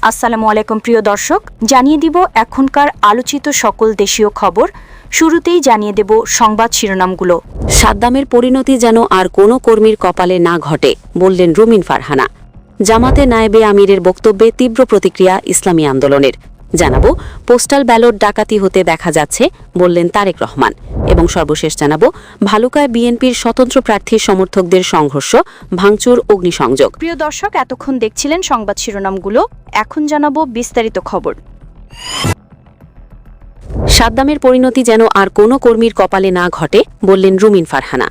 আসসালামু আলাইকুম প্রিয় দর্শক, জানিয়ে দিব এখনকার আলোচিত সকল দেশীয় খবর। শুরুতেই জানিয়ে দেব সংবাদ শিরোনামগুলো। সাদ্দামের পরিণতি যেন আর কোনো কর্মীর কপালে না ঘটে, বললেন রুমিন ফারহানা। জামাতে নায়েবে আমিরের বক্তব্যে তীব্র প্রতিক্রিয়া ইসলামী আন্দোলনের। জানাবো পোস্টাল ব্যালট ডাকাতি হতে দেখা যাচ্ছে, বললেন তারেক রহমান। এবং সর্বশেষ জানাবো ভালুকায় বিএনপির স্বতন্ত্র প্রার্থীর সমর্থকদের সংঘর্ষ, ভাঙচুর, অগ্নিসংযোগ। প্রিয় দর্শক, এতক্ষণ দেখছিলেন সংবাদ শিরোনামগুলো, এখন জানাবো বিস্তারিত খবর। সাদ্দামের পরিণতি যেন আর কোনো কর্মীর কপালে না ঘটে, বললেন রুমিন ফারহানা।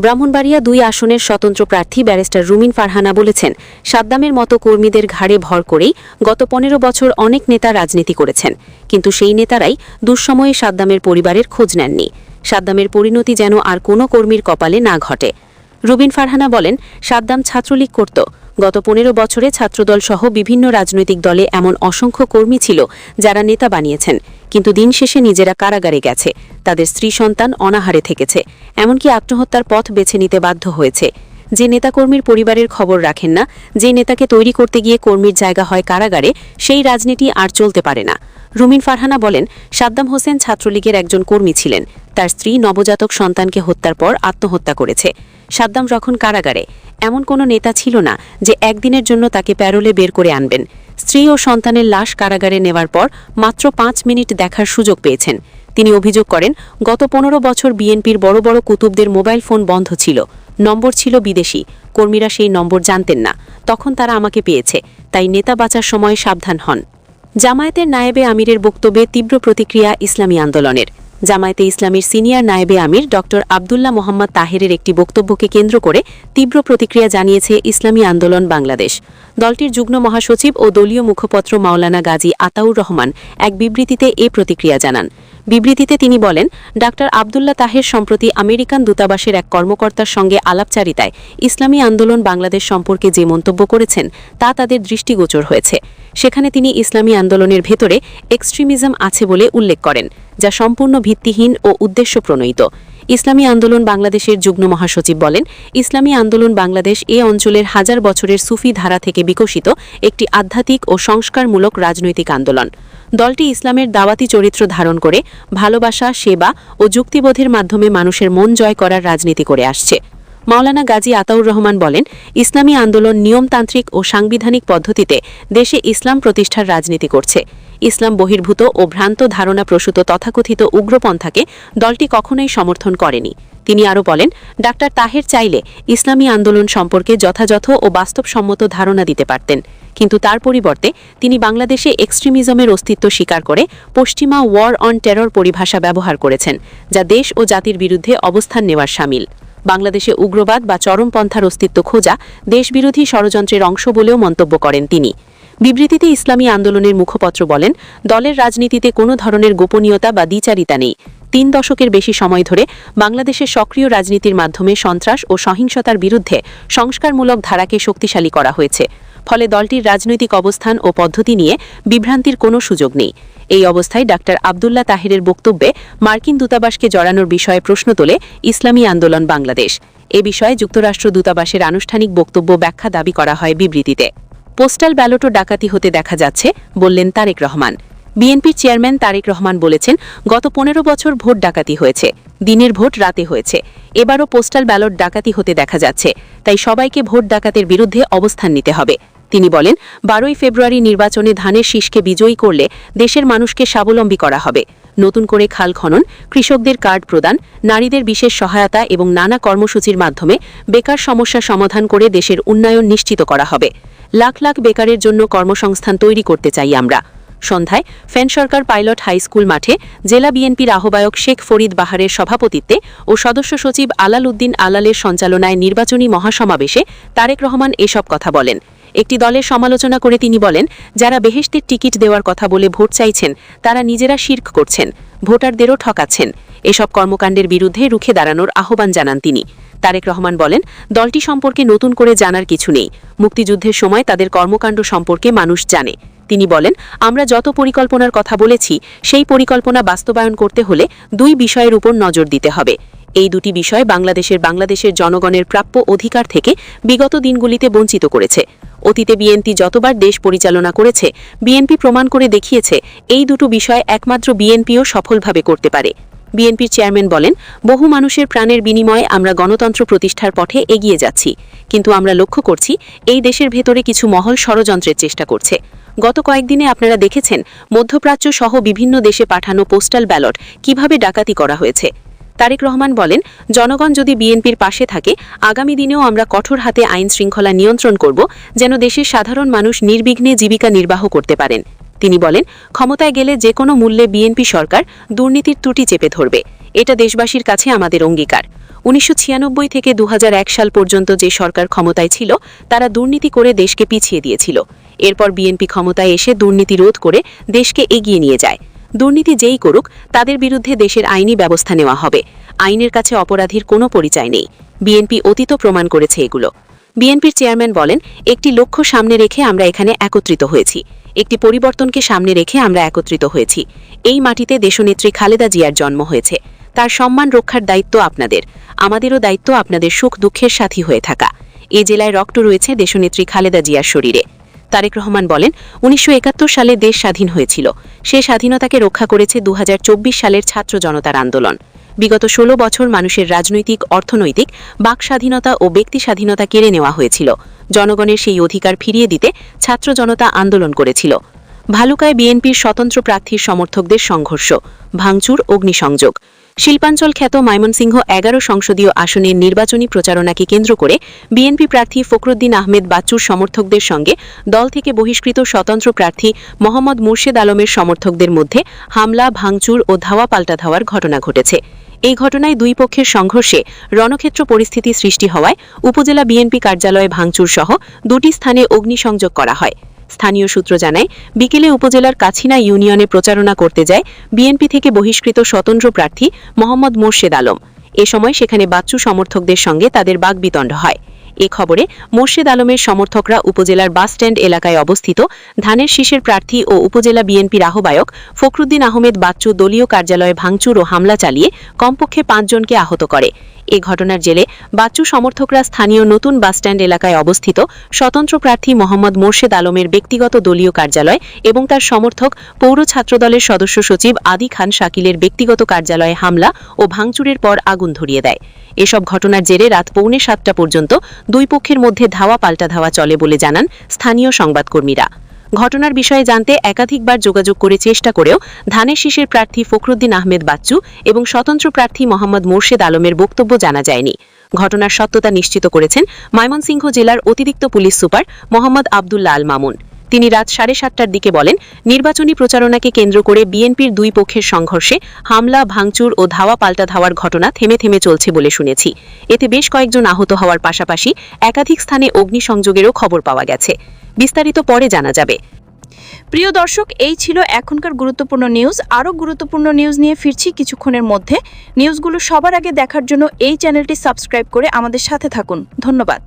ব্রাহ্মণবাড়িয়া ২ আসনের স্বতন্ত্র প্রার্থী ব্যারিস্টার রুমিন ফারহানা বলেছেন, সাদ্দামের মতো কর্মীদের ঘাড়ে ভর করেই গত ১৫ বছর অনেক নেতা রাজনীতি করেছেন, কিন্তু সেই নেতারাই দুঃসময়ে সাদ্দামের পরিবারের খোঁজ নেননি। সাদ্দামের পরিণতি যেন আর কোনো কর্মীর কপালে না ঘটে। রুবিন ফারহানা বলেন, সাদ্দাম ছাত্রলীগ করত। গত ১৫ বছরে ছাত্রদল সহ বিভিন্ন রাজনৈতিক দলে এমন অসংখ্য কর্মী ছিল যারা নেতা বানিয়েছেন, কিন্তু দিন শেষে নিজেরা কারাগারে গেছে, তাদের স্ত্রী সন্তান অনাহারে থেকেছে, এমনকি আত্মহত্যার পথ বেছে নিতে বাধ্য হয়েছে। যে নেতাকর্মীর পরিবারের খবর রাখেন না, যে নেতাকে তৈরি করতে গিয়ে কর্মীর জায়গা হয় কারাগারে, সেই রাজনীতি আর চলতে পারে না। রুমিন ফারহানা বলেন, সাদ্দাম হোসেন ছাত্রলীগের একজন কর্মী ছিলেন। তার স্ত্রী নবজাতক সন্তানকে হত্যার পর আত্মহত্যা করেছে। সাদ্দাম যখন কারাগারে, এমন কোনো নেতা ছিল না যে একদিনের জন্য তাকে প্যারোলে বের করে আনবেন। স্ত্রী ও সন্তানের লাশ কারাগারে নেওয়ার পর মাত্র ৫ মিনিট দেখার সুযোগ পেয়েছেন। তিনি অভিযোগ করেন, গত ১৫ বছর বিএনপির বড় বড় কুতুবদের মোবাইল ফোন বন্ধ ছিল, নম্বর ছিল বিদেশি, কর্মীরা সেই নম্বর জানতেন না, তখন তারা আমাকে পেয়েছে, তাই নেতা বাঁচার সময় সাবধান হন। জামায়াতের নায়েবে আমিরের বক্তব্যে তীব্র প্রতিক্রিয়া ইসলামী আন্দোলনের। জামায়াতে ইসলামীর সিনিয়র নায়েবে আমির ড আবদুল্লাহ মোহাম্মদ তাহেরের একটি বক্তব্যকে কেন্দ্র করে তীব্র প্রতিক্রিয়া জানিয়েছে ইসলামী আন্দোলন বাংলাদেশ। দলটির যুগ্ম মহাসচিব ও দলীয় মুখপত্র মাওলানা গাজী আতাউর রহমান এক বিবৃতিতে এ প্রতিক্রিয়া জানান। বিবৃতিতে তিনি বলেন, ডাক্তার আবদুল্লাহ তাহের সম্প্রতি আমেরিকান দূতাবাসের এক কর্মকর্তার সঙ্গে আলাপচারিতায় ইসলামী আন্দোলন বাংলাদেশ সম্পর্কে যে মন্তব্য করেছেন তা তাদের দৃষ্টিগোচর হয়েছে। সেখানে তিনি ইসলামী আন্দোলনের ভেতরে এক্সট্রিমিজম আছে বলে উল্লেখ করেন, যা সম্পূর্ণ ভিত্তিহীন ও উদ্দেশ্যপ্রণোদিত। ইসলামী আন্দোলন বাংলাদেশের যুগ্ম মহাসচিব বলেন, ইসলামী আন্দোলন বাংলাদেশ এ অঞ্চলের হাজার বছরের সুফি ধারা থেকে বিকশিত একটি আধ্যাত্মিক ও সংস্কারমূলক রাজনৈতিক আন্দোলন। দলটি ইসলামের দাওয়াতি চরিত্র ধারণ করে ভালোবাসা, সেবা ও যুক্তিবোধের মাধ্যমে মানুষের মন জয় করার রাজনীতি করে আসছে। মাওলানা গাজী আতাউর রহমান বলেন, ইসলামী আন্দোলন নিয়মতান্ত্রিক ও সাংবিধানিক পদ্ধতিতে দেশে ইসলাম প্রতিষ্ঠার রাজনীতি করছে। ইসলাম বহির্ভূত ও ভ্রান্ত ধারণা প্রসূত তথাকথিত উগ্রপন্থাকে দলটি কখনোই সমর্থন করেনি। তিনি আরও বলেন, ডাক্তার তাহের চাইলে ইসলামী আন্দোলন সম্পর্কে যথাযথ ও বাস্তবসম্মত ধারণা দিতে পারতেন, কিন্তু তার পরিবর্তে তিনি বাংলাদেশে এক্সট্রিমিজমের অস্তিত্ব স্বীকার করে পশ্চিমা ওয়ার অন টেরর পরিভাষা ব্যবহার করেছেন, যা দেশ ও জাতির বিরুদ্ধে অবস্থান নেওয়ার শামিল। বাংলাদেশে উগ্রবাদ বা চরমপন্থার অস্তিত্ব খোঁজা দেশবিরোধী ষড়যন্ত্রের অংশ বলেও মন্তব্য করেন তিনি। বিবৃতিতে ইসলামী আন্দোলনের মুখপত্র বলেন, দলের রাজনীতিতে কোনো ধরনের গোপনীয়তা বা দ্বিচারিতা নেই। ৩ দশকের বেশি সময় ধরে বাংলাদেশের সক্রিয় রাজনীতির মাধ্যমে সন্ত্রাস ও সহিংসতার বিরুদ্ধে সংস্কারমূলক ধারাকে শক্তিশালী করা হয়েছে। ফলে দলটির রাজনৈতিক অবস্থান ও পদ্ধতি নিয়ে বিভ্রান্তির কোনো সুযোগ নেই। এই অবস্থায় ডাক্তার আবদুল্লাহ তাহেরের বক্তব্যে মার্কিন দূতাবাসকে জড়ানোর বিষয়ে প্রশ্ন তোলে ইসলামী আন্দোলন বাংলাদেশ। এ বিষয়ে যুক্তরাষ্ট্র দূতাবাসের আনুষ্ঠানিক বক্তব্য ব্যাখ্যা দাবি করা হয় বিবৃতিতে। পোস্টাল ব্যালটও ডাকাতি হতে দেখা যাচ্ছে, বললেন তারেক রহমান। বিএনপির চেয়ারম্যান তারেক রহমান বলেছেন, গত ১৫ বছর ভোট ডাকাতি হয়েছে, দিনের ভোট রাতে হয়েছে, এবারও পোস্টাল ব্যালট ডাকাতি হতে দেখা যাচ্ছে, তাই সবাইকে ভোট ডাকাতের বিরুদ্ধে অবস্থান নিতে হবে। তিনি বলেন, ১২ই ফেব্রুয়ারি নির্বাচনে ধানের শীষকে বিজয়ী করলে দেশের মানুষকে স্বাবলম্বী করা হবে। নতুন করে খাল খনন, কৃষকদের কার্ড প্রদান, নারীদের বিশেষ সহায়তা এবং নানা কর্মসূচির মাধ্যমে বেকার সমস্যা সমাধান করে দেশের উন্নয়ন নিশ্চিত করা হবে। লাখ লাখ বেকারের জন্য কর্মসংস্থান তৈরি করতে চাই আমরা। সন্ধ্যায় ফেন সরকার পাইলট হাই স্কুল মাঠে জেলা বিএনপির আহ্বায়ক শেখ ফরিদ বাহারের সভাপতিত্বে ও সদস্য সচিব আলাল উদ্দিন আলালের সঞ্চালনায় নির্বাচনী মহাসমাবেশে তারেক রহমান এসব কথা বলেন। একটি দলের সমালোচনা করে তিনি বলেন, যারা বেহেশতের টিকিট দেওয়ার কথা বলে ভোট চাইছেন তারা নিজেরা শিরক করছেন, ভোটারদেরও ঠকাচ্ছেন। এসব কর্মকাণ্ডের বিরুদ্ধে রুখে দাঁড়ানোর আহ্বান জানান তিনি। তারেক রহমান বলেন, দলটি সম্পর্কে নতুন করে জানার কিছু নেই, মুক্তিযুদ্ধের সময় তাদের কর্মকাণ্ড সম্পর্কে মানুষ জানে। তিনি বলেন, আমরা যত পরিকল্পনার কথা বলেছি সেই পরিকল্পনা বাস্তবায়ন করতে হলে 2 বিষয়ের উপর নজর দিতে হবে। এই দুটি বিষয় বাংলাদেশের জনগণের প্রাপ্য অধিকার থেকে বিগত দিনগুলিতে বঞ্চিত করেছে। অতীতে বিএনপি যতবার দেশ পরিচালনা করেছে বিএনপি প্রমাণ করে দেখিয়েছে এই দুটো বিষয় একমাত্র বিএনপিও সফলভাবে করতে পারে। বিএনপির চেয়ারম্যান বলেন, বহু মানুষের প্রাণের বিনিময়ে আমরা গণতন্ত্র প্রতিষ্ঠার পথে এগিয়ে যাচ্ছি, কিন্তু আমরা লক্ষ্য করছি এই দেশের ভেতরে কিছু মহল ষড়যন্ত্রের চেষ্টা করছে। গত কয়েকদিনে আপনারা দেখেছেন মধ্যপ্রাচ্য সহ বিভিন্ন দেশে পাঠানো পোস্টাল ব্যালট কিভাবে ডাকাতি করা হয়েছে। তারেক রহমান বলেন, জনগণ যদি বিএনপির পাশে থাকে আগামী দিনেও আমরা কঠোর হাতে আইন শৃঙ্খলা নিয়ন্ত্রণ করব, যেন দেশের সাধারণ মানুষ নির্বিঘ্নে জীবিকা নির্বাহ করতে পারেন। তিনি বলেন, ক্ষমতায় গেলে যে কোনো মূল্যে বিএনপি সরকার দুর্নীতির ত্রুটি চেপে ধরবে, এটা দেশবাসীর কাছে আমাদের অঙ্গীকার। 1996 থেকে 2001 সাল পর্যন্ত যে সরকার ক্ষমতায় ছিল তারা দুর্নীতি করে দেশকে পিছিয়ে দিয়েছিল। এরপর বিএনপি ক্ষমতায় এসে দুর্নীতি রোধ করে দেশকে এগিয়ে নিয়ে যায়। দুর্নীতি যেই করুক তাদের বিরুদ্ধে দেশের আইনি ব্যবস্থা নেওয়া হবে। আইনের কাছে অপরাধীর কোনো পরিচয় নেই। বিএনপি অতীত প্রমাণ করেছে এগুলো। বিএনপির চেয়ারম্যান বলেন, একটি লক্ষ্য সামনে রেখে আমরা এখানে একত্রিত হয়েছি, একটি পরিবর্তনকে সামনে রেখে আমরা একত্রিত হয়েছি। এই মাটিতে দেশনেত্রী খালেদা জিয়ার জন্ম হয়েছে, তার সম্মান রক্ষার দায়িত্ব আপনাদের, আমাদেরও দায়িত্ব আপনাদের সুখ দুঃখের সাথী হয়ে থাকা। এই জেলায় রক্ত রয়েছে দেশনেত্রী খালেদা জিয়ার শরীরে। তারেক রহমান বলেন, 1971 সালে দেশ স্বাধীন হয়েছিল, সে স্বাধীনতাকে রক্ষা করেছে 2024 সালের ছাত্র জনতার আন্দোলন। বিগত 16 বছর মানুষের রাজনৈতিক, অর্থনৈতিক, বাক স্বাধীনতা ও ব্যক্তি স্বাধীনতা কেড়ে নেওয়া হয়েছিল। জনগণের সেই অধিকার ফিরিয়ে দিতে ছাত্র জনতা আন্দোলন করেছিল। ভালুকায় বিএনপির স্বতন্ত্র প্রার্থীর সমর্থকদের সংঘর্ষ, ভাঙচুর, অগ্নিসংযোগ। শিল্পাঞ্চল খ্যাত ময়মনসিংহ 11 সংসদীয় আসনের নির্বাচনী প্রচারণাকে কেন্দ্র করে বিএনপি প্রার্থী ফখরুদ্দিন আহমেদ বাচ্চুর সমর্থকদের সঙ্গে দল থেকে বহিষ্কৃত স্বতন্ত্র প্রার্থী মোহাম্মদ মুর্শেদ আলমের সমর্থকদের মধ্যে হামলা, ভাঙচুর ও ধাওয়া পাল্টা ধাওয়ার ঘটনা ঘটেছে। এই ঘটনায় দুই পক্ষের সংঘর্ষে রণক্ষেত্র পরিস্থিতি সৃষ্টি হওয়ায় উপজেলা বিএনপি কার্যালয়ে ভাঙচুর সহ দুটি স্থানে অগ্নিসংযোগ করা হয়। স্থানীয় সূত্র জানায়, বিকেলে উপজেলার কাছিনা ইউনিয়নে প্রচারণা করতে যায় বিএনপি থেকে বহিষ্কৃত স্বতন্ত্র প্রার্থী মোহাম্মদ মুর্শেদ আলম। এ সময় সেখানে বাচ্চু সমর্থকদের সঙ্গে তাদের বাগবিতণ্ড হয়। এ খবরে মুর্শেদ আলমের সমর্থকরা উপজেলার বাসস্ট্যান্ড এলাকায় অবস্থিত ধানের শীষের প্রার্থী ও উপজেলা বিএনপির আহ্বায়ক ফখরুদ্দিন আহমেদ বাচ্চু দলীয় কার্যালয়ে ভাঙচুর ও হামলা চালিয়ে কমপক্ষে 5 জনকে আহত করে। এ ঘটনার জেরে বাচ্চু সমর্থকরা স্থানীয় নতুন বাসস্ট্যান্ড এলাকায় অবস্থিত স্বতন্ত্র প্রার্থী মোহাম্মদ মুর্শেদ আলমের ব্যক্তিগত দলীয় কার্যালয় এবং তার সমর্থক পৌর ছাত্রদলের সদস্য সচিব আদি খান শাকিলের ব্যক্তিগত কার্যালয়ে হামলা ও ভাঙচুরের পর আগুন ধরিয়ে দেয়। এসব ঘটনার জেরে রাত 6:45 পর্যন্ত দুই পক্ষের মধ্যে ধাওয়া পাল্টা ধাওয়া চলে বলে জানান স্থানীয় সংবাদকর্মীরা। ঘটনার বিষয়ে জানতে একাধিকবার যোগাযোগ করে চেষ্টা করেও ধানের শীষের প্রার্থী ফখরুদ্দিন আহমেদ বাচ্চু এবং স্বতন্ত্র প্রার্থী মোহাম্মদ মুর্শেদ আলমের বক্তব্য জানা যায়নি। ঘটনার সত্যতা নিশ্চিত করেছেন ময়মনসিংহ জেলার অতিরিক্ত পুলিশ সুপার মোহাম্মদ আবদুল্লাহ আল মামুন। তিনি রাত 7:30টার দিকে বলেন, নির্বাচনী প্রচারণাকে কেন্দ্র করে বিএনপির দুই পক্ষের সংঘর্ষে হামলা, ভাঙচুর ও ধাওয়া পাল্টা ধাওয়ার ঘটনা থেমে থেমে চলছে বলে শুনেছি। এতে বেশ কয়েকজন আহত হওয়ার পাশাপাশি একাধিক স্থানে অগ্নিসংযোগেরও খবর পাওয়া গেছে। বিস্তারিত পরে জানা যাবে। প্রিয় দর্শক, এই ছিল এখনকার গুরুত্বপূর্ণ নিউজ। আরও গুরুত্বপূর্ণ নিউজ নিয়ে ফিরছি কিছুক্ষণের মধ্যে। নিউজগুলো সবার আগে দেখার জন্য এই চ্যানেলটি সাবস্ক্রাইব করে আমাদের সাথে থাকুন। ধন্যবাদ।